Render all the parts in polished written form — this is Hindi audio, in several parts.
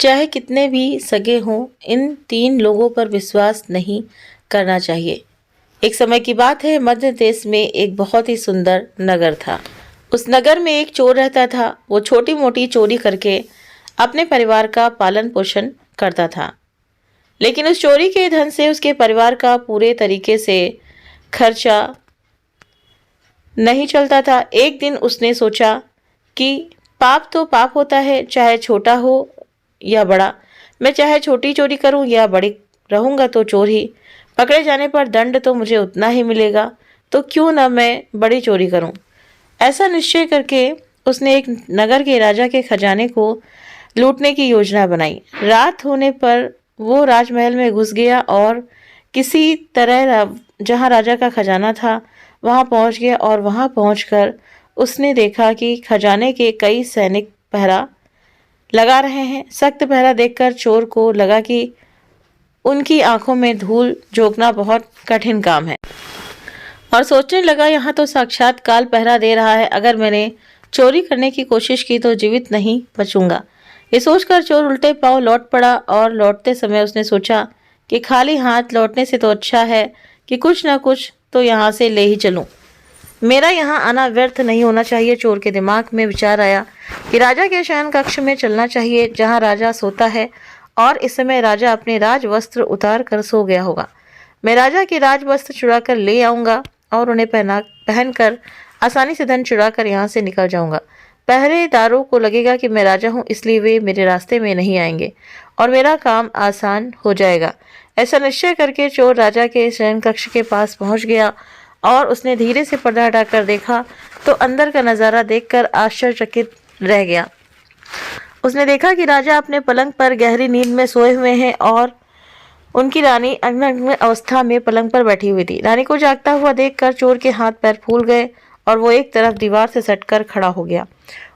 चाहे कितने भी सगे हों, इन तीन लोगों पर विश्वास नहीं करना चाहिए। एक समय की बात है, मध्य देश में एक बहुत ही सुंदर नगर था। उस नगर में एक चोर रहता था। वो छोटी मोटी चोरी करके अपने परिवार का पालन पोषण करता था, लेकिन उस चोरी के धन से उसके परिवार का पूरे तरीके से खर्चा नहीं चलता था। एक दिन उसने सोचा कि पाप तो पाप होता है, चाहे छोटा हो या बड़ा। मैं चाहे छोटी चोरी करूं या बड़ी, रहूंगा तो चोर ही। पकड़े जाने पर दंड तो मुझे उतना ही मिलेगा, तो क्यों ना मैं बड़ी चोरी करूं। ऐसा निश्चय करके उसने एक नगर के राजा के खजाने को लूटने की योजना बनाई। रात होने पर वो राजमहल में घुस गया और किसी तरह जहां राजा का खजाना था वहां पहुंच गया। और वहां पहुंचकर उसने देखा कि खजाने के कई सैनिक पहरा लगा रहे हैं। सख्त पहरा देखकर चोर को लगा कि उनकी आंखों में धूल झोंकना बहुत कठिन काम है, और सोचने लगा यहाँ तो साक्षात काल पहरा दे रहा है। अगर मैंने चोरी करने की कोशिश की तो जीवित नहीं बचूंगा। ये सोचकर चोर उल्टे पांव लौट पड़ा, और लौटते समय उसने सोचा कि खाली हाथ लौटने से तो अच्छा है कि कुछ न कुछ तो यहाँ से ले ही चलूं। मेरा यहाँ आना व्यर्थ नहीं होना चाहिए। चोर के दिमाग में विचार आया कि राजा के शयन कक्ष में चलना चाहिए, जहाँ राजा सोता है, और इस समय राजा अपने राज वस्त्र उतार कर सो गया होगा। मैं राजा के राज वस्त्र चुरा कर ले आऊंगा और उन्हें पहनकर आसानी से धन चुरा कर यहाँ से निकल जाऊंगा। पहरेदारों को लगेगा कि मैं राजा हूँ, इसलिए वे मेरे रास्ते में नहीं आएंगे और मेरा काम आसान हो जाएगा। ऐसा निश्चय करके चोर राजा के शयन कक्ष के पास पहुंच गया, और उसने धीरे से पर्दा हटाकर देखा तो अंदर का नजारा देखकर आश्चर्यचकित रह गया। उसने देखा कि राजा अपने पलंग पर गहरी नींद में सोए हुए हैं, और उनकी रानी अग्न अवस्था में पलंग पर बैठी हुई थी। रानी को जागता हुआ देखकर चोर के हाथ पैर फूल गए, और वो एक तरफ दीवार से सटकर खड़ा हो गया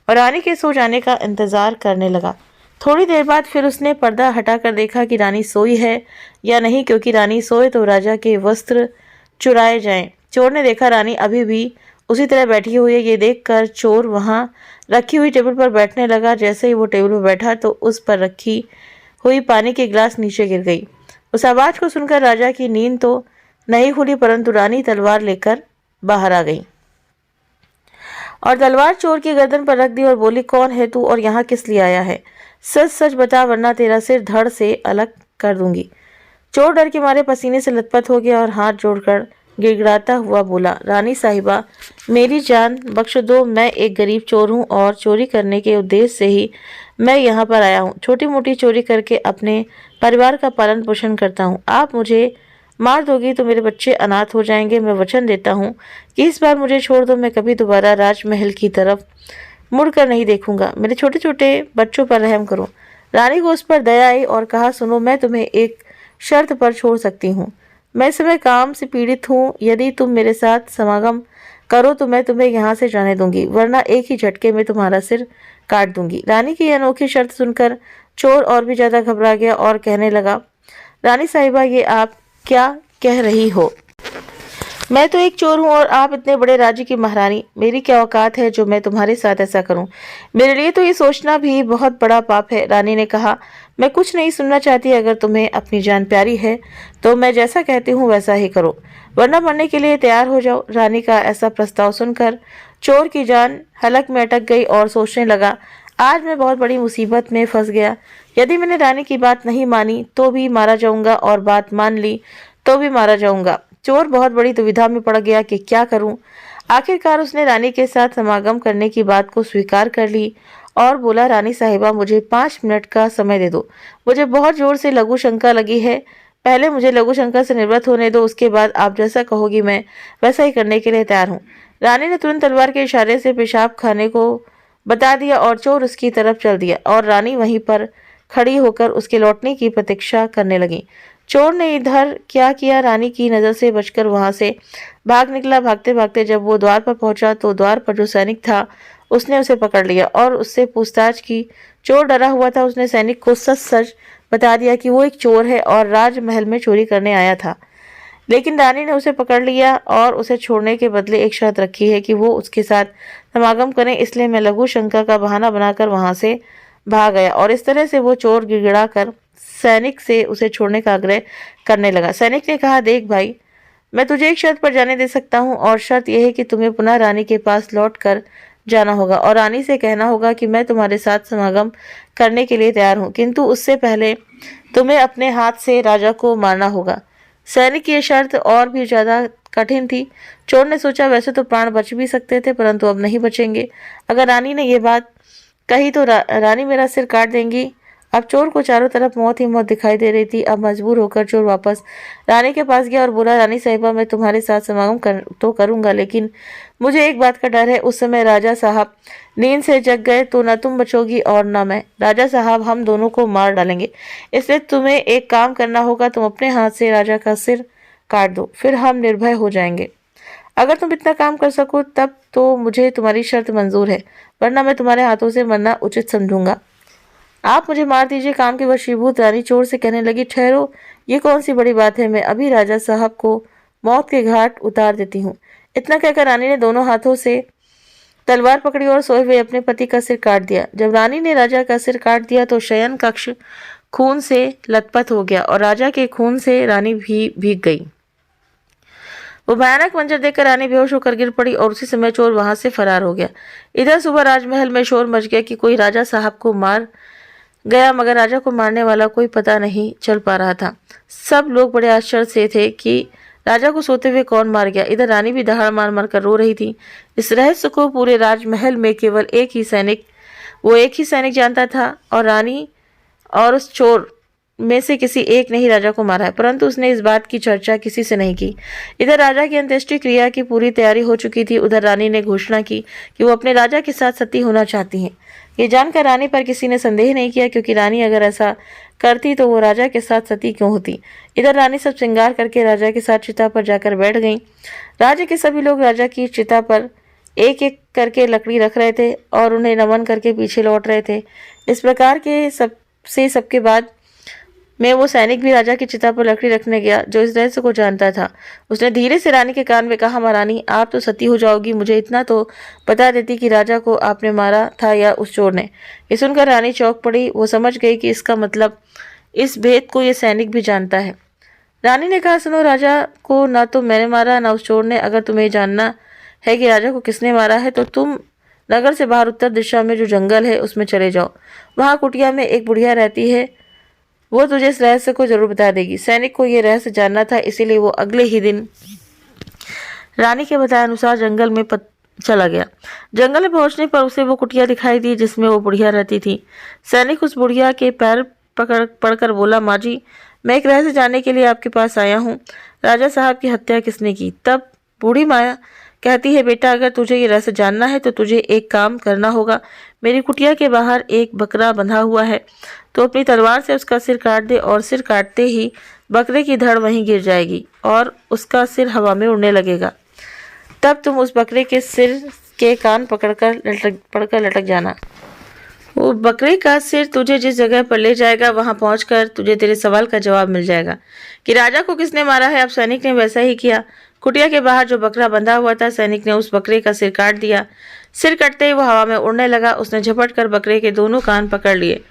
और रानी के सो जाने का इंतजार करने लगा। थोड़ी देर बाद फिर उसने पर्दा हटाकर देखा कि रानी सोई है या नहीं, क्योंकि रानी सोए तो राजा के वस्त्र चुराए जाएं। चोर ने देखा रानी अभी भी उसी तरह बैठी हुई है। ये देखकर चोर वहां रखी हुई टेबल पर बैठने लगा। जैसे ही वो टेबल पर बैठा तो उस पर रखी हुई पानी की गिलास नीचे गिर गई। उस आवाज को सुनकर राजा की नींद तो नहीं खुली, परंतु रानी तलवार लेकर बाहर आ गई और तलवार चोर की गर्दन पर रख दी और बोली, कौन है तू और यहाँ किस लिए आया है? सच सच बता, वरना तेरा सिर धड़ से अलग कर दूंगी। चोर डर के मारे पसीने से लथपथ हो गया और हाथ जोड़कर गिड़गिड़ाता हुआ बोला, रानी साहिबा, मेरी जान बख्श दो। मैं एक गरीब चोर हूँ और चोरी करने के उद्देश्य से ही मैं यहाँ पर आया हूँ। छोटी मोटी चोरी करके अपने परिवार का पालन पोषण करता हूँ। आप मुझे मार दोगी तो मेरे बच्चे अनाथ हो जाएंगे। मैं वचन देता हूँ कि इस बार मुझे छोड़ दो। मैं कभी दोबारा राजमहल की तरफ मुड़कर नहीं देखूंगा। मेरे छोटे छोटे बच्चों पर रहम करो। रानी को उस पर दया आई और कहा, सुनो, मैं तुम्हें एक शर्त पर छोड़ सकती हूँ। मैं इस समय काम से पीड़ित हूँ। यदि तुम मेरे साथ समागम करो तो मैं तुम्हें यहाँ से जाने दूंगी, वरना एक ही झटके में तुम्हारा सिर काट दूंगी। रानी की अनोखी शर्त सुनकर चोर और भी ज्यादा घबरा गया और कहने लगा, रानी साहिबा, ये आप क्या कह रही हो? मैं तो एक चोर हूँ और आप इतने बड़े राज्य की महारानी। मेरी क्या औकात है जो मैं तुम्हारे साथ ऐसा करूं? मेरे लिए तो ये सोचना भी बहुत बड़ा पाप है। रानी ने कहा, मैं कुछ नहीं सुनना चाहती। अगर तुम्हें अपनी जान प्यारी है तो मैं जैसा कहती हूँ वैसा ही करो, वरना मरने के लिए तैयार हो जाओ। रानी का ऐसा प्रस्ताव सुनकर चोर की जान हलक में अटक गई और सोचने लगा, आज मैं बहुत बड़ी मुसीबत में फंस गया। यदि मैंने रानी की बात नहीं मानी तो भी मारा जाऊंगा, और बात मान ली तो भी मारा जाऊंगा। चोर बहुत बड़ी दुविधा में पड़ गया कि क्या करूं। आखिरकार उसने रानी के साथ समागम करने की बात को स्वीकार कर ली और बोला, रानी साहिबा, मुझे 5 मिनट का समय दे दो। मुझे बहुत जोर से लघु शंका लगी है। पहले मुझे लघु शंका से निवृत्त होने दो, उसके बाद आप जैसा कहोगी मैं वैसा ही करने के लिए तैयार हूँ। रानी ने तुरंत तलवार के इशारे से पेशाब खाने को बता दिया और चोर उसकी तरफ चल दिया, और रानी वहीं पर खड़ी होकर उसके लौटने की प्रतीक्षा करने लगी। चोर ने इधर क्या किया, रानी की नजर से बचकर वहां से भाग निकला। भागते भागते जब वो द्वार पर पहुंचा तो द्वार पर जो सैनिक था उसने उसे पकड़ लिया और उससे पूछताछ की। चोर डरा हुआ था। उसने सैनिक को सच सच बता दिया कि वो एक चोर है और राजमहल में चोरी करने आया था, लेकिन रानी ने उसे पकड़ लिया और उसे छोड़ने के बदले एक शर्त रखी है कि वो उसके साथ समागम करें। इसलिए मैं लघु शंका का बहाना बनाकर वहां से भाग गया और इस तरह से वो चोर गिड़गिड़ा कर सैनिक से उसे छोड़ने का आग्रह करने लगा। सैनिक ने कहा, देख भाई, मैं तुझे एक शर्त पर जाने दे सकता हूँ और शर्त यह है कि तुम्हें पुनः रानी के पास लौट कर जाना होगा और रानी से कहना होगा कि मैं तुम्हारे साथ समागम करने के लिए तैयार हूँ, किंतु उससे पहले तुम्हें अपने हाथ से राजा को मारना होगा। सैनिक की यह शर्त और भी ज्यादा कठिन थी। चोर ने सोचा, वैसे तो प्राण बच भी सकते थे परंतु अब नहीं बचेंगे। अगर रानी ने ये बात कही तो रानी मेरा सिर काट देंगी। अब चोर को चारों तरफ मौत ही मौत दिखाई दे रही थी। अब मजबूर होकर चोर वापस रानी के पास गया और बोला, रानी साहिबा, मैं तुम्हारे साथ समागम तो करूंगा, लेकिन मुझे एक बात का डर है। उस समय राजा साहब नींद से जग गए तो न तुम बचोगी और न मैं। राजा साहब हम दोनों को मार डालेंगे, इसलिए तुम्हें एक काम करना होगा। तुम अपने हाथ से राजा का सिर काट दो, फिर हम निर्भय हो जाएंगे। अगर तुम इतना काम कर सको तब तो मुझे तुम्हारी शर्त मंजूर है, वरना मैं तुम्हारे हाथों से मरना उचित समझूंगा। आप मुझे मार दीजिए। काम के वशीभूत रानी चोर से कहने लगी, ठहरो, ये कौन सी बड़ी बात है, मैं अभी राजा साहब को मौत के घाट उतार देती हूँ। इतना कहकर रानी ने दोनों हाथों से तलवार पकड़ी और सोए हुए अपने पति का सिर काट दिया। जब रानी ने राजा का सिर काट दिया तो शयन कक्ष खून से लथपथ हो गया और राजा के खून से रानी भी भीग गई। वो भयानक मंजर देखकर रानी बेहोश होकर गिर पड़ी और उसी समय चोर वहां से फरार हो गया। इधर सुबह राजमहल में शोर मच गया कि कोई राजा साहब को मार गया, मगर राजा को मारने वाला कोई पता नहीं चल पा रहा था। सब लोग बड़े आश्चर्य से थे कि राजा को सोते हुए कौन मार गया। इधर रानी भी दहाड़ मार मार कर रो रही थी। इस रहस्य को पूरे राजमहल में केवल एक ही सैनिक जानता था और रानी और उस चोर में से किसी एक ने ही राजा को मारा है, परंतु उसने इस बात की चर्चा किसी से नहीं की। इधर राजा की अंत्येष्टि क्रिया की पूरी तैयारी हो चुकी थी। उधर रानी ने घोषणा की कि वो अपने राजा के साथ सती होना चाहती हैं। ये जानकर रानी पर किसी ने संदेह नहीं किया, क्योंकि रानी अगर ऐसा करती तो वो राजा के साथ सती क्यों होती। इधर रानी सब श्रृंगार करके राजा के साथ चिता पर जाकर बैठ गई। राज्य के सभी लोग राजा की चिता पर एक एक करके लकड़ी रख रहे थे और उन्हें नमन करके पीछे लौट रहे थे। इस प्रकार के सबके बाद में वो सैनिक भी राजा की चिता पर लकड़ी रखने गया, जो इस रहस्य को जानता था। उसने धीरे से रानी के कान में कहा, महारानी, आप तो सती हो जाओगी, मुझे इतना तो बता देती कि राजा को आपने मारा था या उस चोर ने। ये सुनकर रानी चौंक पड़ी। वो समझ गई कि इसका मतलब इस भेद को ये सैनिक भी जानता है। रानी ने कहा, सुनो, राजा को ना तो मैंने मारा ना उस चोर ने। अगर तुम्हें जानना है कि राजा को किसने मारा है तो तुम नगर से बाहर उत्तर दिशा में जो जंगल है उसमें चले जाओ। वहाँ कुटिया में एक बुढ़िया रहती है, वो तुझे इस रहस्य को जरूर बता देगी। सैनिक को यह रहस्य जानना था, इसीलिए वो अगले ही दिन रानी के बताए अनुसार जंगल में चला गया। जंगल में पहुंचने पर उसे वो कुटिया दिखाई दी जिसमें वो बुढ़िया रहती थी। सैनिक उस बुढ़िया के पैर पड़कर बोला, माँ जी, मैं एक रहस्य जानने के लिए आपके पास आया हूँ। राजा साहब की हत्या किसने की? तब बूढ़ी माया कहती है, बेटा, अगर तुझे ये रहस्य जानना है तो तुझे एक काम करना होगा। मेरी कुटिया के बाहर एक बकरा बंधा हुआ है, तो अपनी तलवार से उसका सिर काट दे और सिर काटते ही बकरे की धड़ वहीं गिर जाएगी और उसका सिर हवा में उड़ने लगेगा। तब तुम उस बकरे के सिर के कान पकड़कर लटक जाना। वो बकरे का सिर तुझे जिस जगह पर ले जाएगा वहां पहुंचकर तुझे तेरे सवाल का जवाब मिल जाएगा कि राजा को किसने मारा है। अब सैनिक ने वैसा ही किया। कुटिया के बाहर जो बकरा बंधा हुआ था, सैनिक ने उस बकरे का सिर काट दिया। सिर कटते ही वो हवा में उड़ने लगा। उसने झपट कर बकरे के दोनों कान पकड़ लिए।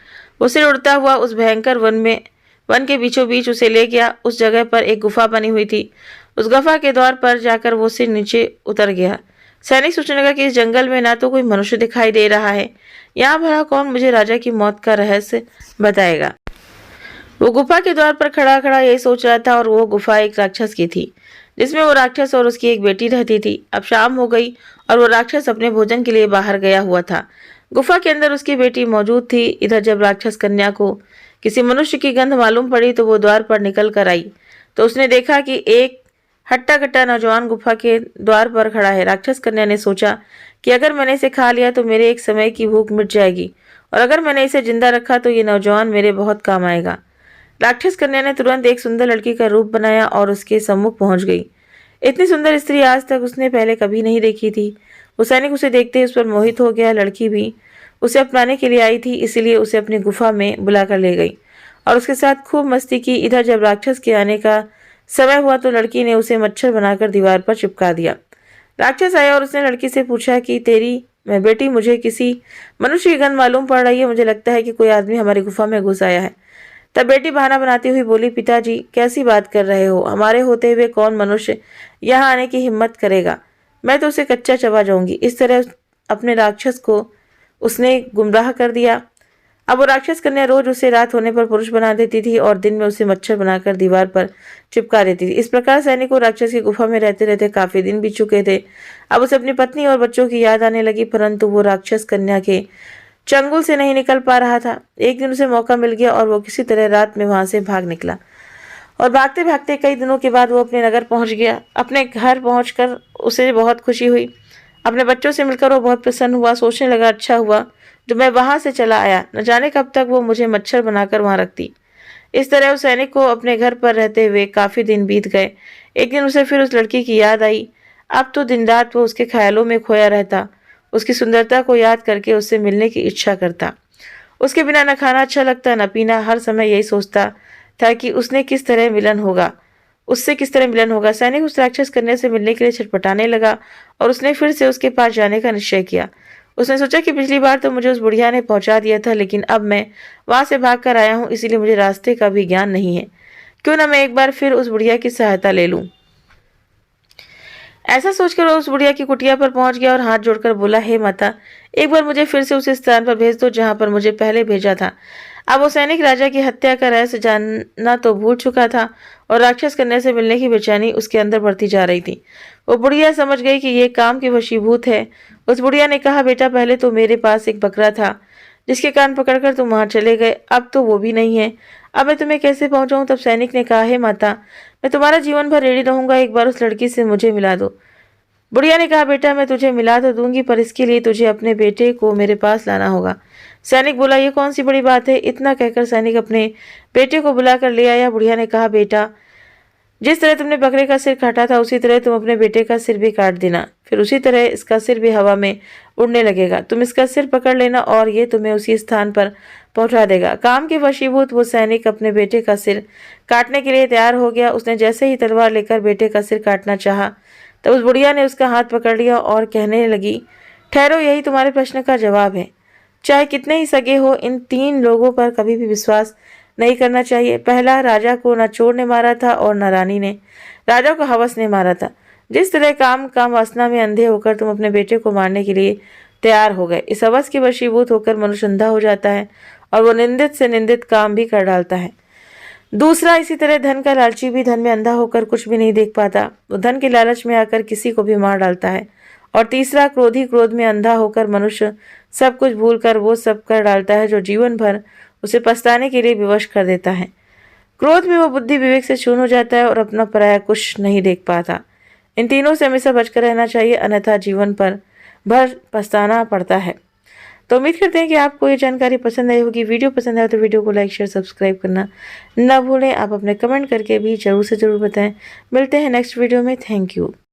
वो सिर उड़ता हुआ उस भयंकर वन के बीचों बीच उसे ले गया। उस जगह पर एक गुफा बनी हुई थी। उस गुफा के द्वार पर जाकर वो सिर नीचे उतर गया। सैनिक सोचने लगा कि इस जंगल में ना तो कोई मनुष्य दिखाई दे रहा है, यहाँ भला कौन मुझे राजा की मौत का रहस्य बताएगा। वो गुफा के द्वार पर खड़ा खड़ा यही सोच रहा था और वो गुफा एक राक्षस की थी, जिसमें वो राक्षस और उसकी एक बेटी रहती थी। अब शाम हो गई और वो राक्षस अपने भोजन के लिए बाहर गया हुआ था। गुफा के अंदर उसकी बेटी मौजूद थी। इधर जब राक्षस कन्या को किसी मनुष्य की गंध मालूम पड़ी तो वो द्वार पर निकल कर आई, तो उसने देखा कि एक हट्टा कट्टा नौजवान गुफा के द्वार पर खड़ा है। राक्षस कन्या ने सोचा कि अगर मैंने इसे खा लिया तो मेरे एक समय की भूख मिट जाएगी, और अगर मैंने इसे जिंदा रखा तो ये नौजवान मेरे बहुत काम आएगा। राक्षस कन्या ने तुरंत एक सुंदर लड़की का रूप बनाया और उसके सम्मुख पहुंच गई। इतनी सुंदर स्त्री आज तक उसने पहले कभी नहीं देखी थी। वो सैनिक उसे देखते ही उस पर मोहित हो गया। लड़की भी उसे अपनाने के लिए आई थी, इसीलिए उसे अपनी गुफा में बुलाकर ले गई और उसके साथ खूब मस्ती की। इधर जब राक्षस के आने का समय हुआ तो लड़की ने उसे मच्छर बनाकर दीवार पर चिपका दिया। राक्षस आया और उसने लड़की से पूछा कि तेरी मैं बेटी, मुझे किसी मनुष्य की गंध मालूम पड़ रही है। मुझे लगता है कि कोई आदमी हमारी गुफा में घुस आया है। तब बेटी बहाना बनाती हुई बोली, पिताजी कैसी बात कर रहे हो? हमारे होते हुए कौन मनुष्य यहाँ आने की हिम्मत करेगा? मैं तो उसे कच्चा चबा जाऊंगी। इस तरह अपने राक्षस को उसने गुमराह कर दिया। अब वो राक्षस कन्या रोज उसे रात होने पर पुरुष बना देती थी और दिन में उसे मच्छर बनाकर दीवार पर चिपका देती थी। इस प्रकार सैनिक को राक्षस की गुफा में रहते रहते काफी दिन बीत चुके थे। अब उसे अपनी पत्नी और बच्चों की याद आने लगी, परंतु वो राक्षस कन्या के चंगुल से नहीं निकल पा रहा था। एक दिन उसे मौका मिल गया और वो किसी तरह रात में वहां से भाग निकला और भागते भागते कई दिनों के बाद वो अपने नगर पहुंच गया। अपने घर पहुंचकर उसे बहुत खुशी हुई। अपने बच्चों से मिलकर वो बहुत प्रसन्न हुआ। सोचने लगा, अच्छा हुआ जो मैं वहां से चला आया, न जाने कब तक वो मुझे मच्छर बनाकर वहां रखती। इस तरह उस सैनिक को अपने घर पर रहते हुए काफी दिन बीत गए। एक दिन उसे फिर उस लड़की की याद आई। अब तो दिन रात वो उसके ख्यालों में खोया रहता, उसकी सुंदरता को याद करके उससे मिलने की इच्छा करता। उसके बिना न खाना अच्छा लगता न पीना। हर समय यही सोचता था कि उससे किस तरह मिलन होगा। सैनिक उस राक्षस कन्या से मिलने के लिए छटपटाने लगा और उसने फिर से उसके पास जाने का निश्चय किया। उसने सोचा कि पिछली बार तो मुझे उस बुढ़िया ने पहुंचा दिया था, लेकिन अब मैं वहां से भाग कर आया हूं, इसीलिए मुझे रास्ते का भी ज्ञान नहीं है। क्यों ना मैं एक बार फिर उस बुढ़िया की सहायता ले लूं। ऐसा सोचकर वो उस बुढ़िया की कुटिया पर पहुंच गया और हाथ जोड़कर बोला, हे माता, एक बार मुझे फिर से उस स्थान पर भेज दो जहां पर मुझे पहले भेजा था। अब वो सैनिक राजा की हत्या का रहस्य जानना तो भूल चुका था और राक्षस कन्या से मिलने की बेचैनी उसके अंदर बढ़ती जा रही थी। वो बुढ़िया समझ गई कि ये काम की वशीभूत है। उस बुढ़िया ने कहा, बेटा, पहले तो मेरे पास एक बकरा था जिसके कान पकड़कर तुम वहां चले गए, अब तो वो भी नहीं है। अब मैं तुम्हें कैसे पहुंचाऊं? तब सैनिक ने कहा, हे माता, मैं तुम्हारा जीवन भर रेडी रहूंगा, एक बार उस लड़की से मुझे मिला दो। बुढ़िया ने कहा, बेटा, मैं तुझे मिला तो दूंगी, पर इसके लिए तुझे अपने बेटे को मेरे पास लाना होगा। सैनिक बोला, ये कौन सी बड़ी बात है? इतना कहकर सैनिक अपने बेटे को बुलाकर ले आया। बुढ़िया ने कहा, बेटा, जिस तरह तुमने बकरे का सिर काटा था उसी तरह तुम अपने बेटे का सिर भी काट देना, फिर उसी तरह इसका सिर भी हवा में उड़ने लगेगा। तुम इसका सिर पकड़ लेना और ये तुम्हें उसी स्थान पर पहुंचा देगा। काम के वशीभूत वो सैनिक अपने बेटे का सिर काटने के लिए तैयार हो गया। उसने जैसे ही तलवार लेकर बेटे का सिर काटना चाहा, तब उस बुढ़िया ने उसका हाथ पकड़ लिया और कहने लगी, ठहरो, यही तुम्हारे प्रश्न का जवाब है। चाहे कितने ही सगे हो, इन 3 लोगों पर कभी भी विश्वास नहीं करना चाहिए। पहला, राजा को न चोर ने मारा था और न रानी ने। राजा को हवस ने मारा था। जिस तरह काम वासना में अंधे होकर तुम अपने बेटे को मारने के लिए तैयार हो गए, इस हवस के वशीभूत होकर मनुष्य अंधा हो जाता है और वो निंदित से निंदित काम भी कर डालता है। दूसरा, इसी तरह धन का लालची भी धन में अंधा होकर कुछ भी नहीं देख पाता, वो धन के लालच में आकर किसी को भी मार डालता है। और तीसरा, क्रोधी क्रोध में अंधा होकर मनुष्य सब कुछ भूलकर वो सब कर डालता है जो जीवन भर उसे पछताने के लिए विवश कर देता है। क्रोध में वो बुद्धि विवेक से शून्य हो जाता है और अपना पराया कुछ नहीं देख पाता। इन तीनों से हमेशा बचकर रहना चाहिए, अन्यथा जीवन पर भर पछताना पड़ता है। तो उम्मीद करते हैं कि आपको ये जानकारी पसंद आई होगी। वीडियो पसंद आए तो वीडियो को लाइक शेयर सब्सक्राइब करना ना भूलें। आप अपने कमेंट करके भी जरूर से जरूर बताएं। मिलते हैं नेक्स्ट वीडियो में। Thank you.